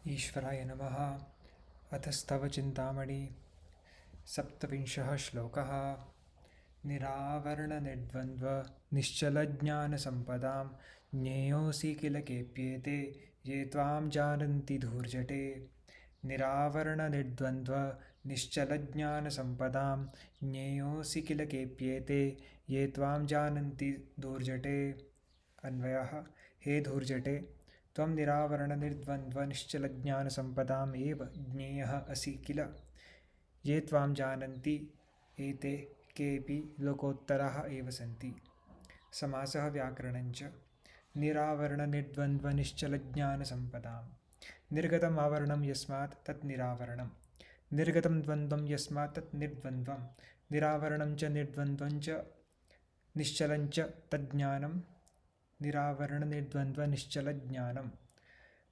ईश्वराय नमः। अथ स्तव चिन्तामणि सप्तविंशः श्लोकः। निरावरणनिर्द्वन्द्वनिश्चलज्ञानसम्पदां ज्ञेयोऽसि किल केऽप्येते ये त्वां जानन्ति धूर्जटे। निरावरणनिर्द्वन्द्वनिश्चलज्ञानसम्पदां ज्ञेयोऽसि किल केऽप्येते ये त्वां जानन्ति धूर्जटे। अन्वयः। हे धूर्जटे, त्वं निरावरणनिर्द्वन्द्वनिश्चलज्ञानसम्पदाम् एव ज्ञेयः असि किल। ये त्वां जानन्ति एते केऽपि लोकोत्तराः एव सन्ति। समासः व्याकरणञ्च। निरावरणनिर्द्वन्द्वनिश्चलज्ञानसम्पदां। निर्गतम् आवरणं यस्मात् तत् निरावरणं, निर्गतं द्वन्द्वं यस्मात् तत् निर्द्वन्द्वं, निरावरणं च निर्द्वन्द्वं च निश्चलं च तज्ज्ञानं निरावरणनिर्द्वन्द्वनिश्चलज्ञानं।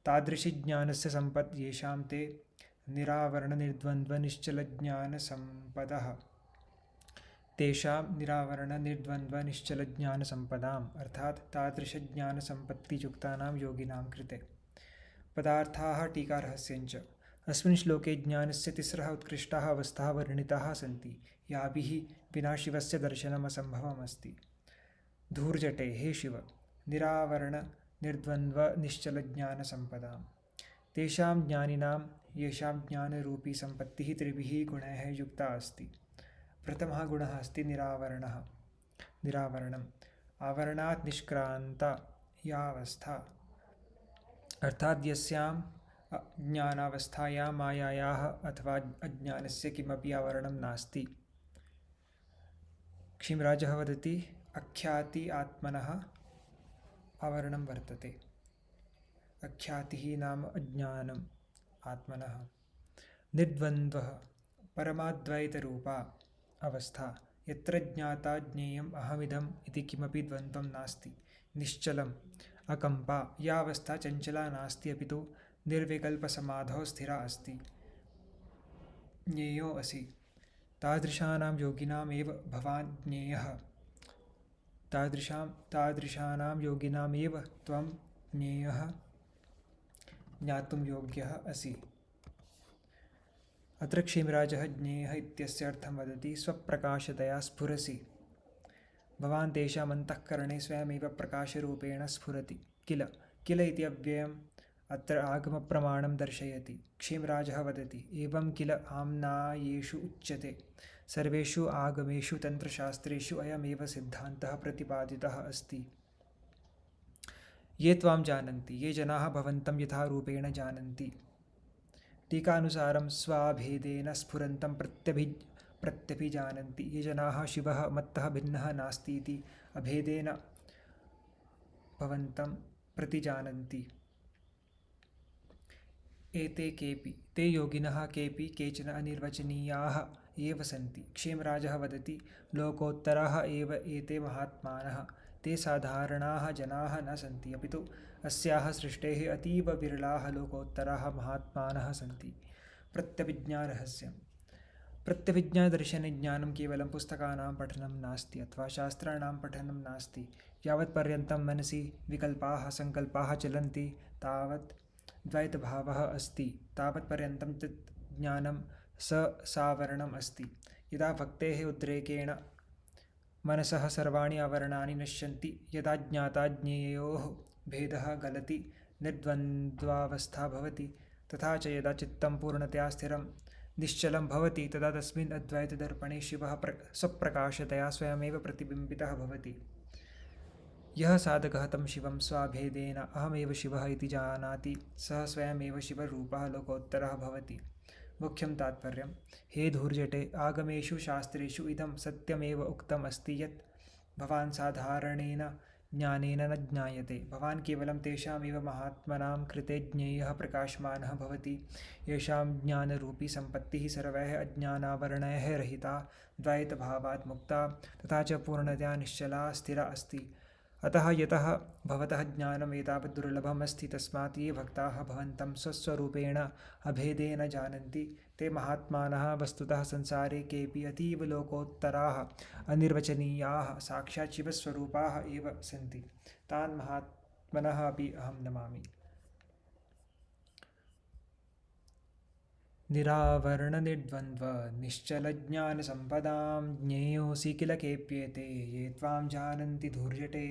तादृशी ज्ञानस्य सम्पत् येषां ते निरावरणनिर्द्वन्द्वनिश्चलज्ञानसम्पदः तेषां निरावरणनिर्द्वन्द्वनिश्चलज्ञानसम्पदाम् अर्थात् तादृशज्ञानसम्पत्तियुक्तानां योगिनां कृते। पदार्थाः टीकारहस्यञ्च। अस्मिन् श्लोके ज्ञानस्य तिस्रः उत्कृष्टाः अवस्थाः वर्णिताः सन्ति, याभिः विना शिवस्य दर्शनम् असम्भवमस्ति। धूर्जटे, हे शिव, निरावरणनिर्द्वन्द्वनिश्चलज्ञानसम्पदां तेषां ज्ञानिनां येषां ज्ञानरूपी सम्पत्तिः त्रिभिः गुणैः युक्ता अस्ति। प्रथमः गुणः अस्ति निरावरणः। निरावरणम् आवरणात् निष्क्रान्ता या अवस्था, अर्थात् यस्याम् अज्ञानावस्थायां मायायाः अथवा अज्ञानस्य किमपि आवरणं नास्ति। क्षीमराजः वदति अख्याति आत्मनः आवरणं वर्तते। अख्यातिः नाम अज्ञानम् आत्मनः। निर्द्वन्द्वः परमाद्वैतरूपा अवस्था, यत्र ज्ञाता ज्ञेयम् अहमिदम् इति किमपि द्वन्द्वं नास्ति। निश्चलम् अकम्पा या अवस्था चञ्चला नास्ति, अपि तु निर्विकल्पसमाधौ स्थिरा अस्ति। ज्ञेयो असि, तादृशानां योगिनामेव भवान् ज्ञेयः। तादृशानां योगिनामेव त्वं ज्ञेयः, ज्ञातुं योग्यः असि। अत्र क्षीमराजः ज्ञेयः इत्यस्य अर्थं वदति स्वप्रकाशतया स्फुरसि। भवान् तेषाम् अन्तःकरणे स्वयमेव प्रकाशरूपेण स्फुरति किल। किल इति अव्ययम् अत्र आगमप्रमाणं दर्शयति। क्षीमराजः वदति एवं किल आम्नायेषु उच्यते। सर्वेषु आगमेषु तन्त्रशास्त्रेषु अयमेव सिद्धान्तः प्रतिपादितः अस्ति। ये त्वां जानन्ति, ये जनाः भवन्तं यथारूपेण जानन्ति। टीकानुसारं स्वाभेदेन स्फुरन्तं प्रत्यभिजानन्ति। ये जनाः शिवः मत्तः भिन्नः नास्ति इति अभेदेन भवन्तं प्रतिजानन्ति। एते केऽपि ते योगिनः केऽपि केचन अनिर्वचनीयाः एव सन्ति। क्षेमराजः वदति लोकोत्तराः एव एते महात्मानः। ते साधारणाः जनाः न सन्ति, अपि तु अस्याः सृष्टेः अतीव विरलाः लोकोत्तराः महात्मानः सन्ति। प्रत्यभिज्ञारहस्यम्। प्रत्यभिज्ञादर्शने ज्ञानं केवलं पुस्तकानां पठनं नास्ति अथवा शास्त्राणां पठनं नास्ति। यावत्पर्यन्तं मनसि विकल्पाः सङ्कल्पाः चलन्ति तावत् द्वैतभावः अस्ति, तावत्पर्यन्तं तत् ज्ञानं सावरणम् अस्ति। यदा भक्तेः उद्रेकेण मनसः सर्वाणि आवरणानि नश्यन्ति, यदा ज्ञाताज्ञेययोः भेदः गलति, निर्द्वन्द्वावस्था भवति, तथा च यदा चित्तं पूर्णतया स्थिरं निश्चलं भवति, तदा तस्मिन् अद्वैतदर्पणे शिवः स्वप्रकाशतया स्वयमेव प्रतिबिम्बितः भवति। यः साधकः तं शिवं स्वाभेदेन अहमेव शिवः इति जानाति, सः स्वयमेव शिवरूपः लोकोत्तरः भवति। मुख्यं तात्पर्यं। हे धूर्जटे, आगमेषु शास्त्रेषु इदं सत्यमेव उक्तम् अस्ति यत् भवान् साधारणेन ज्ञानेन न ज्ञायते। भवान् केवलं तेषामेव महात्मनां कृते ज्ञेयः प्रकाशमानः भवति येषां ज्ञानरूपी सम्पत्तिः सर्वैः अज्ञानावरणैः रहिता, द्वैतभावात् मुक्ता, तथा च पूर्णतया निश्चला स्थिरा अस्ति। अतः यतः भवतः ज्ञानम् एतावत् दुर्लभम् अस्ति, तस्मात् ये भक्ताः भवन्तं स्वस्वरूपेण अभेदेन जानन्ति, ते महात्मानः वस्तुतः संसारे केऽपि अतीव लोकोत्तराः अनिर्वचनीयाः साक्षात् शिवस्वरूपाः एव सन्ति। तान् महात्मनः अपि अहं नमामि। निरावरणनिर्द्वन्द्वनिश्चलज्ञानसम्पदां ज्ञेयोऽसि किल केऽप्येते ये त्वां जानन्ति धूर्जटे।